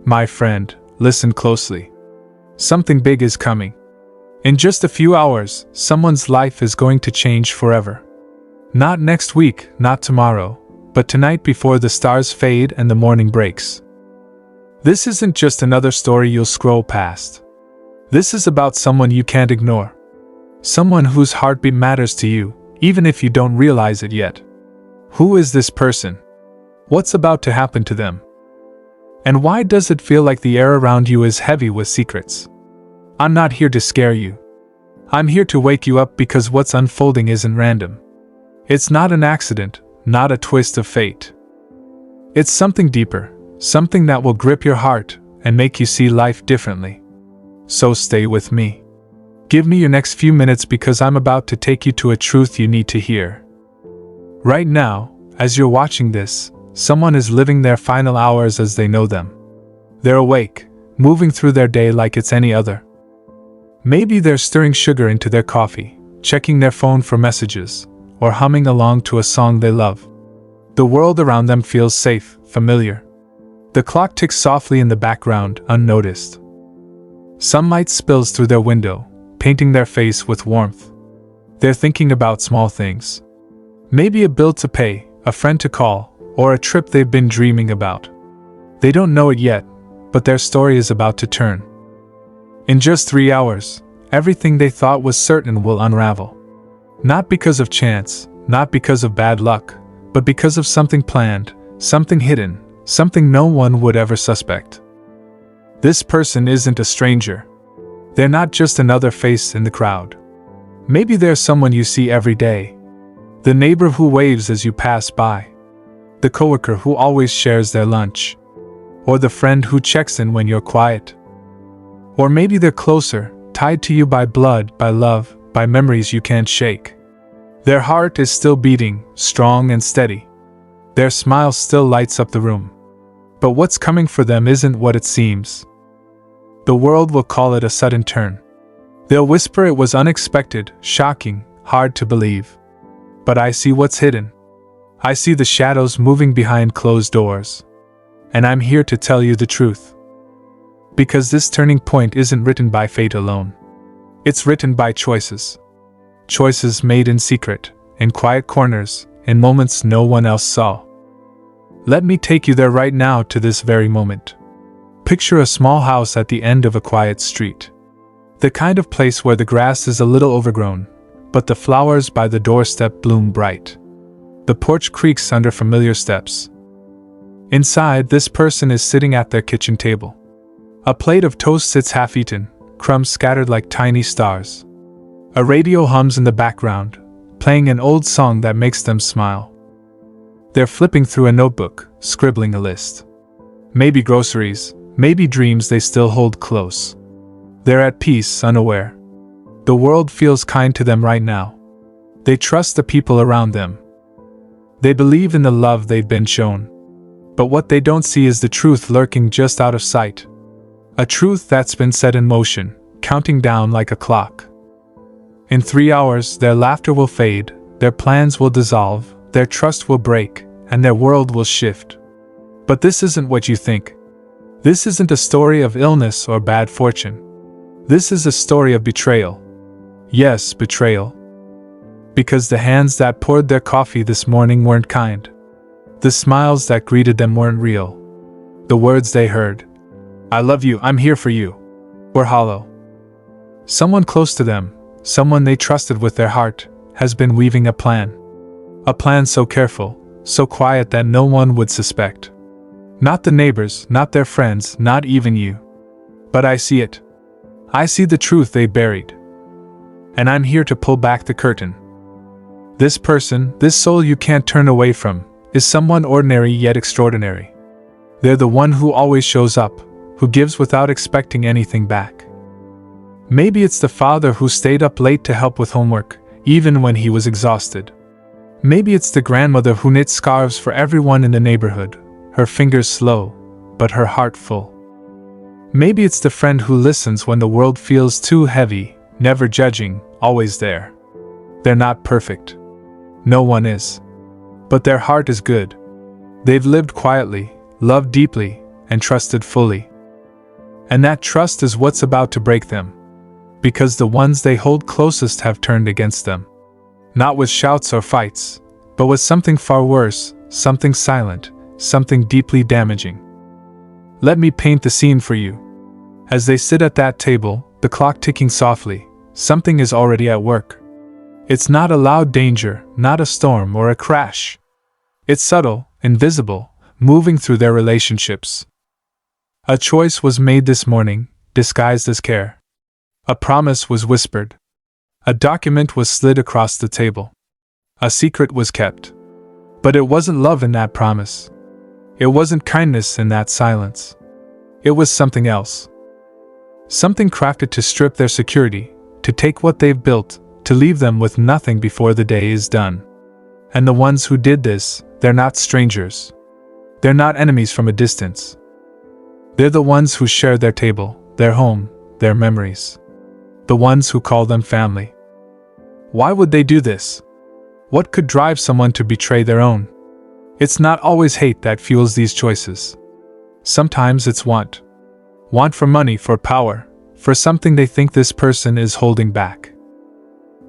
My friend, listen closely. Something big is coming. In just a few hours, someone's life is going to change forever. Not next week, not tomorrow, but tonight before the stars fade and the morning breaks. This isn't just another story you'll scroll past. This is about someone you can't ignore. Someone whose heartbeat matters to you, even if you don't realize it yet. Who is this person? What's about to happen to them? And why does it feel like the air around you is heavy with secrets? I'm not here to scare you. I'm here to wake you up because what's unfolding isn't random. It's not an accident, not a twist of fate. It's something deeper, something that will grip your heart and make you see life differently. So stay with me. Give me your next few minutes because I'm about to take you to a truth you need to hear. Right now, as you're watching this, someone is living their final hours as they know them. They're awake, moving through their day like it's any other. Maybe they're stirring sugar into their coffee, checking their phone for messages, or humming along to a song they love. The world around them feels safe, familiar. The clock ticks softly in the background, unnoticed. Sunlight spills through their window, painting their face with warmth. They're thinking about small things. Maybe a bill to pay, a friend to call, or a trip they've been dreaming about. They don't know it yet, but their story is about to turn. In just 3 hours, everything they thought was certain will unravel. Not because of chance, not because of bad luck, but because of something planned, something hidden, something no one would ever suspect. This person isn't a stranger. They're not just another face in the crowd. Maybe they're someone you see every day. The neighbor who waves as you pass by. The coworker who always shares their lunch. Or the friend who checks in when you're quiet. Or maybe they're closer, tied to you by blood, by love, by memories you can't shake. Their heart is still beating, strong and steady. Their smile still lights up the room. But what's coming for them isn't what it seems. The world will call it a sudden turn. They'll whisper it was unexpected, shocking, hard to believe. But I see what's hidden. I see the shadows moving behind closed doors. And I'm here to tell you the truth. Because this turning point isn't written by fate alone. It's written by choices. Choices made in secret, in quiet corners, in moments no one else saw. Let me take you there right now to this very moment. Picture a small house at the end of a quiet street. The kind of place where the grass is a little overgrown, but the flowers by the doorstep bloom bright. The porch creaks under familiar steps. Inside, this person is sitting at their kitchen table. A plate of toast sits half-eaten, crumbs scattered like tiny stars. A radio hums in the background, playing an old song that makes them smile. They're flipping through a notebook, scribbling a list. Maybe groceries, maybe dreams they still hold close. They're at peace, unaware. The world feels kind to them right now. They trust the people around them. They believe in the love they've been shown. But what they don't see is the truth lurking just out of sight. A truth that's been set in motion, counting down like a clock. In 3 hours, their laughter will fade, their plans will dissolve, their trust will break, and their world will shift. But this isn't what you think. This isn't a story of illness or bad fortune. This is a story of betrayal. Yes, betrayal. Because the hands that poured their coffee this morning weren't kind. The smiles that greeted them weren't real. The words they heard, "I love you, I'm here for you," were hollow. Someone close to them, someone they trusted with their heart, has been weaving a plan. A plan so careful, so quiet that no one would suspect. Not the neighbors, not their friends, not even you. But I see it. I see the truth they buried. And I'm here to pull back the curtain. This person, this soul you can't turn away from, is someone ordinary yet extraordinary. They're the one who always shows up, who gives without expecting anything back. Maybe it's the father who stayed up late to help with homework, even when he was exhausted. Maybe it's the grandmother who knit scarves for everyone in the neighborhood, her fingers slow, but her heart full. Maybe it's the friend who listens when the world feels too heavy, never judging, always there. They're not perfect. No one is. But their heart is good. They've lived quietly, loved deeply, and trusted fully. And that trust is what's about to break them. Because the ones they hold closest have turned against them. Not with shouts or fights, but with something far worse, something silent, something deeply damaging. Let me paint the scene for you. As they sit at that table, the clock ticking softly, something is already at work. It's not a loud danger, not a storm or a crash. It's subtle, invisible, moving through their relationships. A choice was made this morning, disguised as care. A promise was whispered. A document was slid across the table. A secret was kept. But it wasn't love in that promise. It wasn't kindness in that silence. It was something else. Something crafted to strip their security, to take what they've built, to leave them with nothing before the day is done. And the ones who did this, they're not strangers. They're not enemies from a distance. They're the ones who share their table, their home, their memories. The ones who call them family. Why would they do this? What could drive someone to betray their own? It's not always hate that fuels these choices. Sometimes it's want. Want for money, for power, for something they think this person is holding back.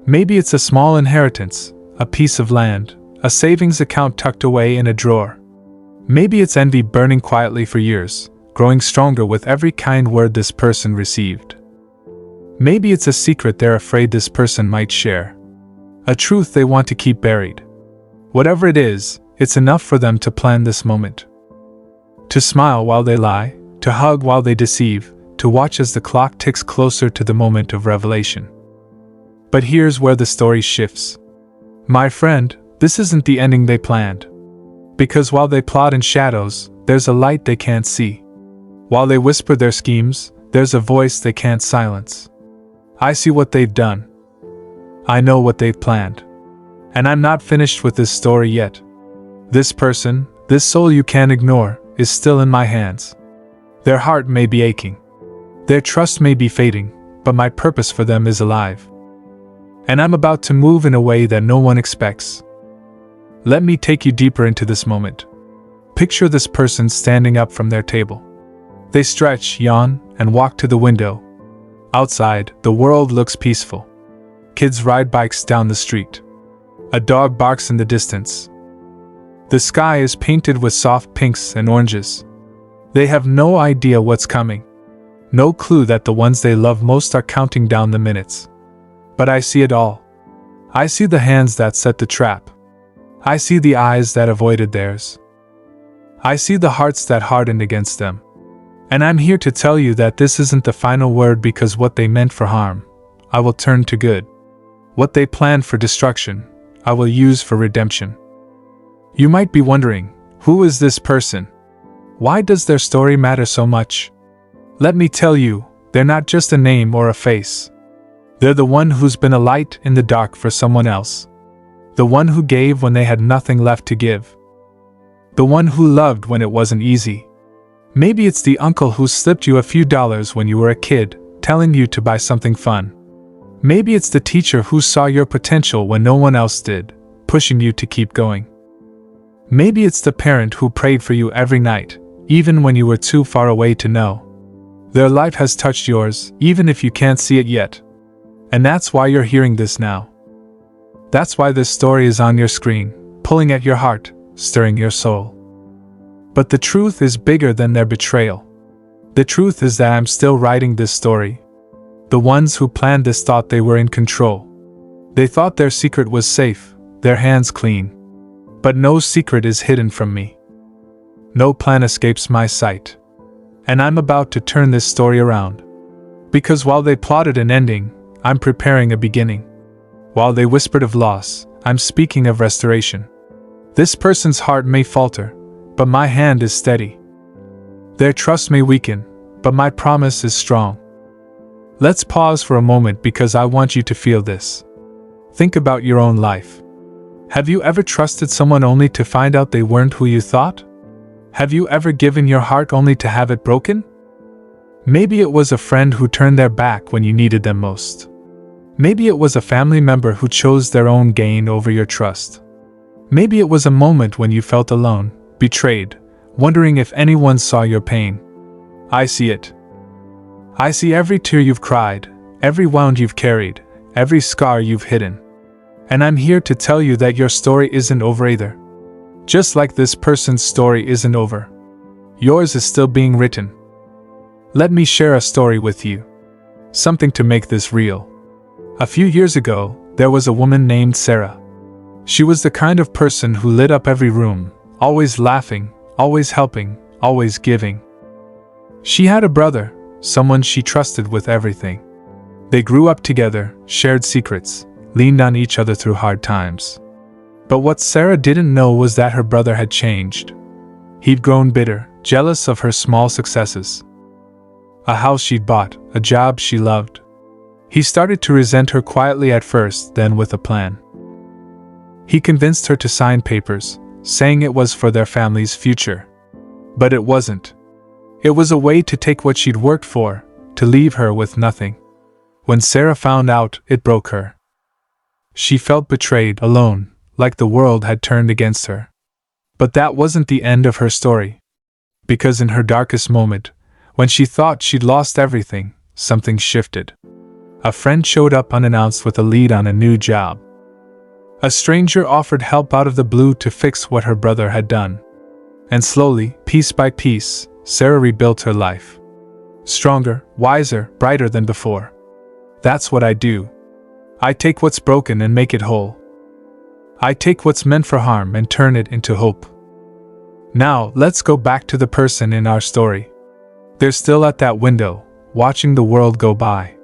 Maybe it's a small inheritance, a piece of land, a savings account tucked away in a drawer. Maybe it's envy burning quietly for years, growing stronger with every kind word this person received. Maybe it's a secret they're afraid this person might share. A truth they want to keep buried. Whatever it is, it's enough for them to plan this moment. To smile while they lie, to hug while they deceive, to watch as the clock ticks closer to the moment of revelation. But here's where the story shifts. My friend, this isn't the ending they planned. Because while they plot in shadows, there's a light they can't see. While they whisper their schemes, there's a voice they can't silence. I see what they've done. I know what they've planned. And I'm not finished with this story yet. This person, this soul you can't ignore, is still in my hands. Their heart may be aching. Their trust may be fading, but my purpose for them is alive. And I'm about to move in a way that no one expects. Let me take you deeper into this moment. Picture this person standing up from their table. They stretch, yawn, and walk to the window. Outside, the world looks peaceful. Kids ride bikes down the street. A dog barks in the distance. The sky is painted with soft pinks and oranges. They have no idea what's coming. No clue that the ones they love most are counting down the minutes. But I see it all. I see the hands that set the trap. I see the eyes that avoided theirs. I see the hearts that hardened against them. And I'm here to tell you that this isn't the final word, because what they meant for harm, I will turn to good. What they planned for destruction, I will use for redemption. You might be wondering, who is this person? Why does their story matter so much? Let me tell you, they're not just a name or a face. They're the one who's been a light in the dark for someone else. The one who gave when they had nothing left to give. The one who loved when it wasn't easy. Maybe it's the uncle who slipped you a few dollars when you were a kid, telling you to buy something fun. Maybe it's the teacher who saw your potential when no one else did, pushing you to keep going. Maybe it's the parent who prayed for you every night, even when you were too far away to know. Their life has touched yours, even if you can't see it yet. And that's why you're hearing this now. That's why this story is on your screen, pulling at your heart, stirring your soul. But the truth is bigger than their betrayal. The truth is that I'm still writing this story. The ones who planned this thought they were in control. They thought their secret was safe, their hands clean. But no secret is hidden from me. No plan escapes my sight. And I'm about to turn this story around. Because while they plotted an ending, I'm preparing a beginning. While they whispered of loss, I'm speaking of restoration. This person's heart may falter, but my hand is steady. Their trust may weaken, but my promise is strong. Let's pause for a moment, because I want you to feel this. Think about your own life. Have you ever trusted someone only to find out they weren't who you thought? Have you ever given your heart only to have it broken? Maybe it was a friend who turned their back when you needed them most. Maybe it was a family member who chose their own gain over your trust. Maybe it was a moment when you felt alone, betrayed, wondering if anyone saw your pain. I see it. I see every tear you've cried, every wound you've carried, every scar you've hidden. And I'm here to tell you that your story isn't over either. Just like this person's story isn't over. Yours is still being written. Let me share a story with you. Something to make this real. A few years ago, there was a woman named Sarah. She was the kind of person who lit up every room, always laughing, always helping, always giving. She had a brother, someone she trusted with everything. They grew up together, shared secrets, leaned on each other through hard times. But what Sarah didn't know was that her brother had changed. He'd grown bitter, jealous of her small successes. A house she'd bought, a job she loved. He started to resent her quietly at first, then with a plan. He convinced her to sign papers, saying it was for their family's future. But it wasn't. It was a way to take what she'd worked for, to leave her with nothing. When Sarah found out, it broke her. She felt betrayed, alone, like the world had turned against her. But that wasn't the end of her story. Because in her darkest moment, when she thought she'd lost everything, something shifted. A friend showed up unannounced with a lead on a new job. A stranger offered help out of the blue to fix what her brother had done. And slowly, piece by piece, Sarah rebuilt her life. Stronger, wiser, brighter than before. That's what I do. I take what's broken and make it whole. I take what's meant for harm and turn it into hope. Now, let's go back to the person in our story. They're still at that window, watching the world go by.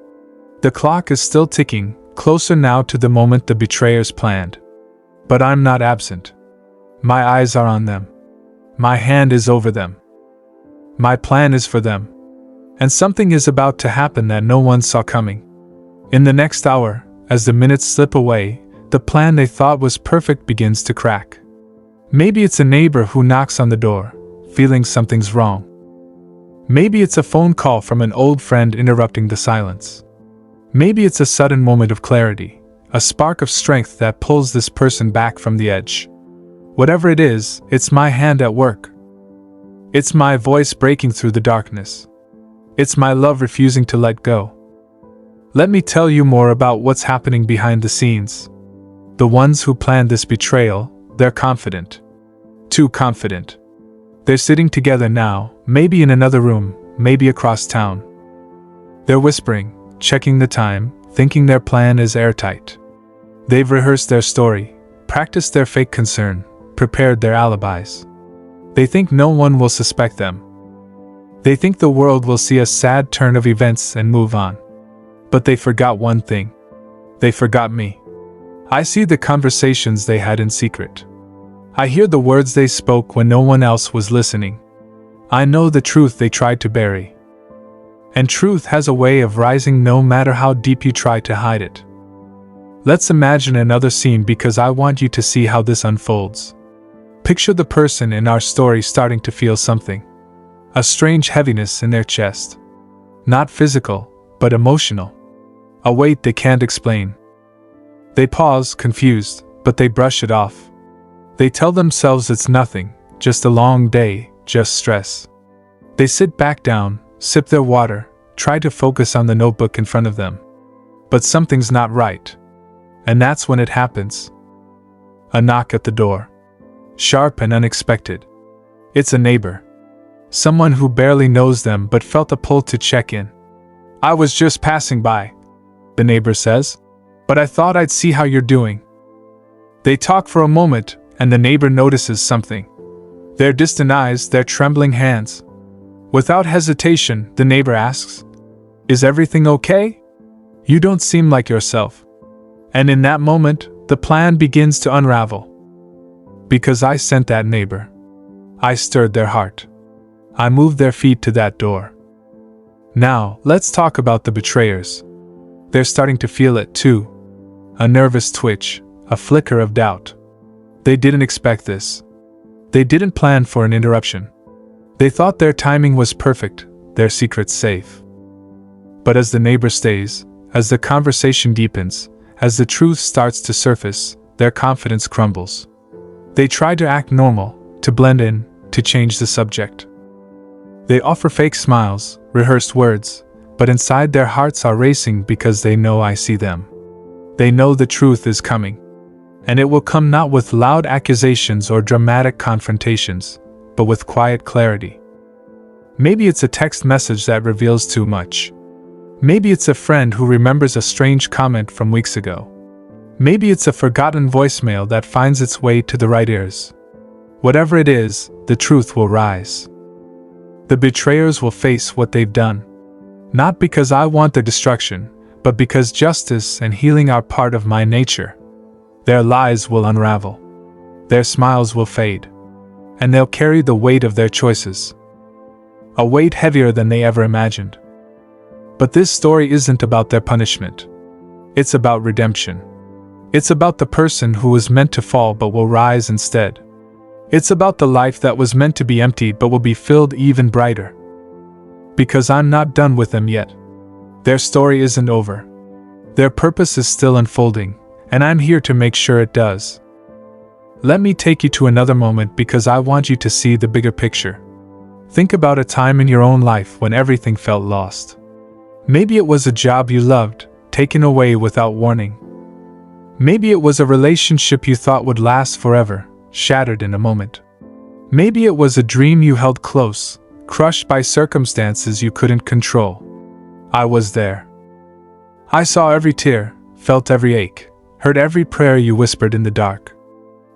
The clock is still ticking, closer now to the moment the betrayers planned. But I'm not absent. My eyes are on them. My hand is over them. My plan is for them. And something is about to happen that no one saw coming. In the next hour, as the minutes slip away, the plan they thought was perfect begins to crack. Maybe it's a neighbor who knocks on the door, feeling something's wrong. Maybe it's a phone call from an old friend interrupting the silence. Maybe it's a sudden moment of clarity, a spark of strength that pulls this person back from the edge. Whatever it is, it's my hand at work. It's my voice breaking through the darkness. It's my love refusing to let go. Let me tell you more about what's happening behind the scenes. The ones who planned this betrayal, they're confident. Too confident. They're sitting together now, maybe in another room, maybe across town. They're whispering, checking the time, thinking their plan is airtight. They've rehearsed their story, practiced their fake concern, prepared their alibis. They think no one will suspect them. They think the world will see a sad turn of events and move on. But they forgot one thing. They forgot me. I see the conversations they had in secret. I hear the words they spoke when no one else was listening. I know the truth they tried to bury. And truth has a way of rising no matter how deep you try to hide it. Let's imagine another scene because I want you to see how this unfolds. Picture the person in our story starting to feel something. A strange heaviness in their chest. Not physical, but emotional. A weight they can't explain. They pause, confused, but they brush it off. They tell themselves it's nothing, just a long day, just stress. They sit back down, sip their water, try to focus on the notebook in front of them. But something's not right. And that's when it happens. A knock at the door. Sharp and unexpected. It's a neighbor. Someone who barely knows them but felt a pull to check in. I was just passing by, the neighbor says, but I thought I'd see how you're doing. They talk for a moment, and the neighbor notices something. Their distant eyes, their trembling hands. Without hesitation, the neighbor asks, "Is everything okay? You don't seem like yourself." And in that moment, the plan begins to unravel. Because I sent that neighbor. I stirred their heart. I moved their feet to that door. Now, let's talk about the betrayers. They're starting to feel it too. A nervous twitch, a flicker of doubt. They didn't expect this. They didn't plan for an interruption. They thought their timing was perfect, their secrets safe. But as the neighbor stays, as the conversation deepens, as the truth starts to surface, their confidence crumbles. They try to act normal, to blend in, to change the subject. They offer fake smiles, rehearsed words, but inside their hearts are racing because they know I see them. They know the truth is coming. And it will come not with loud accusations or dramatic confrontations, but with quiet clarity. Maybe it's a text message that reveals too much. Maybe it's a friend who remembers a strange comment from weeks ago. Maybe it's a forgotten voicemail that finds its way to the right ears. Whatever it is, the truth will rise. The betrayers will face what they've done. Not because I want their destruction, but because justice and healing are part of my nature. Their lies will unravel. Their smiles will fade. And they'll carry the weight of their choices. A weight heavier than they ever imagined. But this story isn't about their punishment. It's about redemption. It's about the person who was meant to fall but will rise instead. It's about the life that was meant to be emptied but will be filled even brighter. Because I'm not done with them yet. Their story isn't over. Their purpose is still unfolding, and I'm here to make sure it does. Let me take you to another moment because I want you to see the bigger picture. Think about a time in your own life when everything felt lost. Maybe it was a job you loved, taken away without warning. Maybe it was a relationship you thought would last forever, shattered in a moment. Maybe it was a dream you held close, crushed by circumstances you couldn't control. I was there. I saw every tear, felt every ache, heard every prayer you whispered in the dark.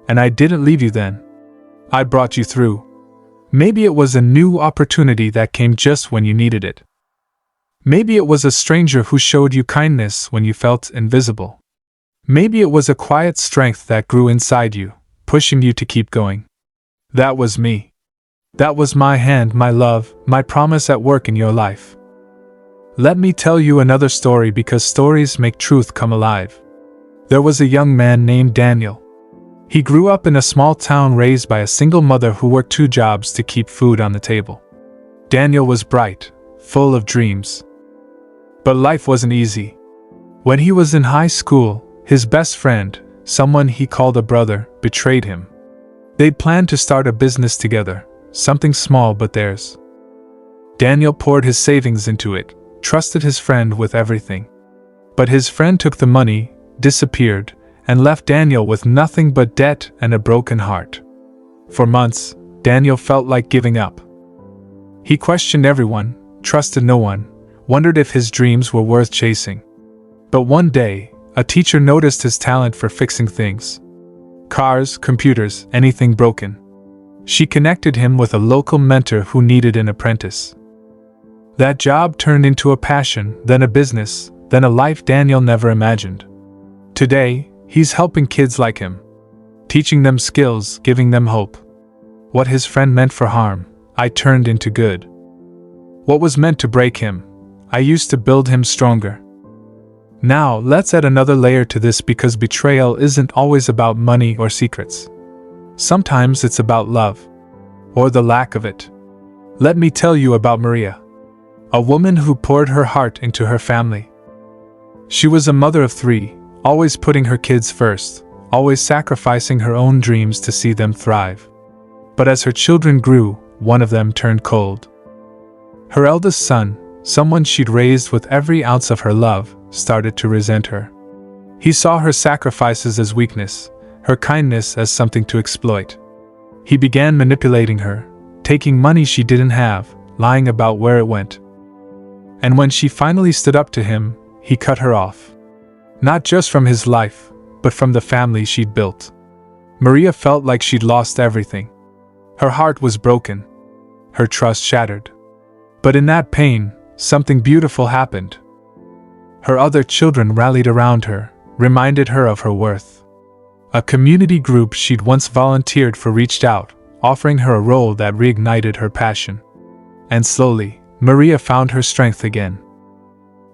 And I didn't leave you then. I brought you through. Maybe it was a new opportunity that came just when you needed it. Maybe it was a stranger who showed you kindness when you felt invisible. Maybe it was a quiet strength that grew inside you, pushing you to keep going. That was me. That was my hand, my love, my promise at work in your life. Let me tell you another story because stories make truth come alive. There was a young man named Daniel. He grew up in a small town raised by a single mother who worked 2 jobs to keep food on the table. Daniel was bright, full of dreams. But life wasn't easy. When he was in high school, his best friend, someone he called a brother, betrayed him. They'd planned to start a business together, something small but theirs. Daniel poured his savings into it, trusted his friend with everything. But his friend took the money, disappeared, and left Daniel with nothing but debt and a broken heart. For months, Daniel felt like giving up. He questioned everyone, trusted no one, wondered if his dreams were worth chasing. But one day, a teacher noticed his talent for fixing things. Cars, computers, anything broken. She connected him with a local mentor who needed an apprentice. That job turned into a passion, then a business, then a life Daniel never imagined. Today, he's helping kids like him. Teaching them skills, giving them hope. What his friend meant for harm, I turned into good. What was meant to break him, I used to build him stronger. Now, let's add another layer to this because betrayal isn't always about money or secrets. Sometimes it's about love. Or the lack of it. Let me tell you about Maria. A woman who poured her heart into her family. She was a mother of 3, always putting her kids first, always sacrificing her own dreams to see them thrive. But as her children grew, one of them turned cold. Her eldest son, someone she'd raised with every ounce of her love, started to resent her. He saw her sacrifices as weakness, her kindness as something to exploit. He began manipulating her, taking money she didn't have, lying about where it went. And when she finally stood up to him, he cut her off. Not just from his life, but from the family she'd built. Maria felt like she'd lost everything. Her heart was broken. Her trust shattered. But in that pain, something beautiful happened. Her other children rallied around her, reminded her of her worth. A community group she'd once volunteered for reached out, offering her a role that reignited her passion. And slowly, Maria found her strength again.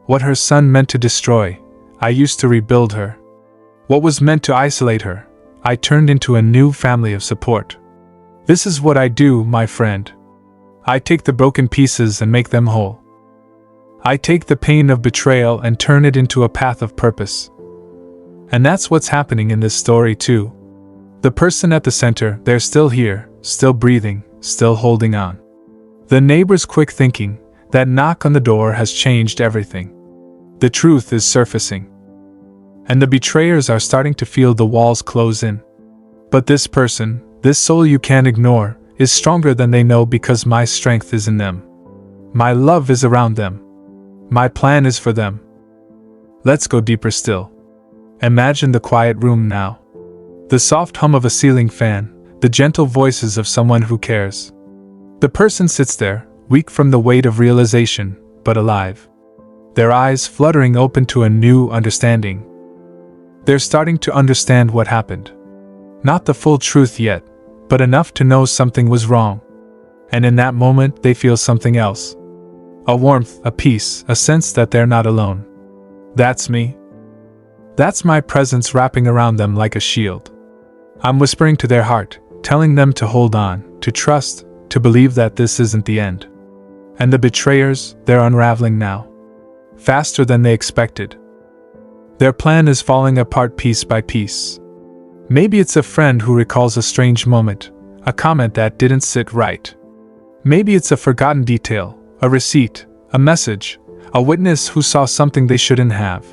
What her son meant to destroy, I used to rebuild her. What was meant to isolate her, I turned into a new family of support. This is what I do, my friend. I take the broken pieces and make them whole. I take the pain of betrayal and turn it into a path of purpose. And that's what's happening in this story too. The person at the center, they're still here, still breathing, still holding on. The neighbor's quick thinking, That knock on the door has changed everything. The truth is surfacing. And the betrayers are starting to feel the walls close in. But this person, this soul you can't ignore, is stronger than they know because my strength is in them. My love is around them. My plan is for them. Let's go deeper still. Imagine the quiet room now. The soft hum of a ceiling fan, the gentle voices of someone who cares. The person sits there, weak from the weight of realization, but alive. Their eyes fluttering open to a new understanding. They're starting to understand what happened. Not the full truth yet, but enough to know something was wrong. And in that moment, they feel something else. A warmth, a peace, a sense that they're not alone. That's me. That's my presence wrapping around them like a shield. I'm whispering to their heart, telling them to hold on, to trust, to believe that this isn't the end. And the betrayers, they're unraveling now. Faster than they expected. Their plan is falling apart piece by piece. Maybe it's a friend who recalls a strange moment, a comment that didn't sit right. Maybe it's a forgotten detail, a receipt, a message, a witness who saw something they shouldn't have.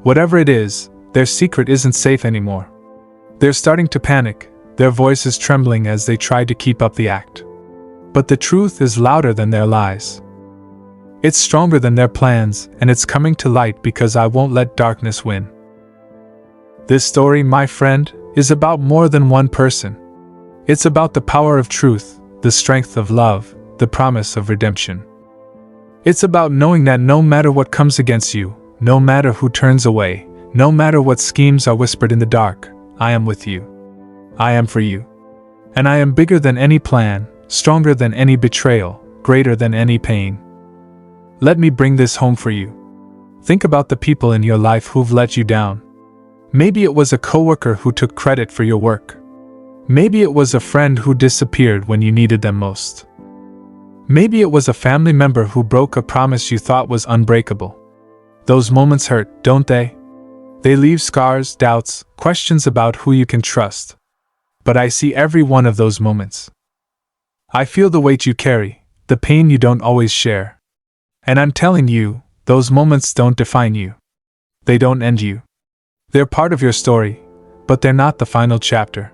Whatever it is, their secret isn't safe anymore. They're starting to panic, their voices trembling as they try to keep up the act. But the truth is louder than their lies. It's stronger than their plans, and it's coming to light because I won't let darkness win. This story, my friend, is about more than one person. It's about the power of truth, the strength of love, the promise of redemption. It's about knowing that no matter what comes against you, no matter who turns away, no matter what schemes are whispered in the dark, I am with you. I am for you. And I am bigger than any plan, stronger than any betrayal, greater than any pain. Let me bring this home for you. Think about the people in your life who've let you down. Maybe it was a coworker who took credit for your work. Maybe it was a friend who disappeared when you needed them most. Maybe it was a family member who broke a promise you thought was unbreakable. Those moments hurt, don't they? They leave scars, doubts, questions about who you can trust. But I see every one of those moments. I feel the weight you carry, the pain you don't always share. And I'm telling you, those moments don't define you. They don't end you. They're part of your story, but they're not the final chapter.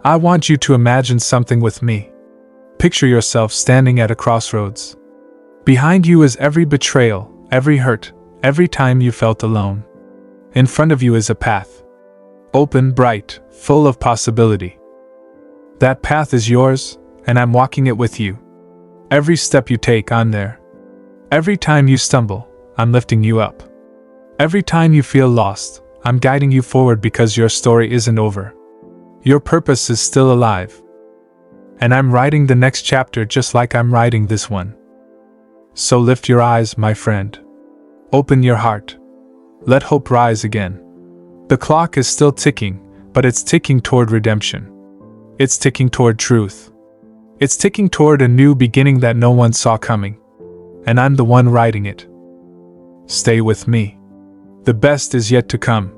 I want you to imagine something with me. Picture yourself standing at a crossroads. Behind you is every betrayal, every hurt, every time you felt alone. In front of you is a path. Open, bright, full of possibility. That path is yours, and I'm walking it with you. Every step you take, I'm there. Every time you stumble, I'm lifting you up. Every time you feel lost, I'm guiding you forward because your story isn't over. Your purpose is still alive. And I'm writing the next chapter just like I'm writing this one. So lift your eyes, my friend. Open your heart. Let hope rise again. The clock is still ticking, but it's ticking toward redemption. It's ticking toward truth. It's ticking toward a new beginning that no one saw coming. And I'm the one writing it. Stay with me. The best is yet to come.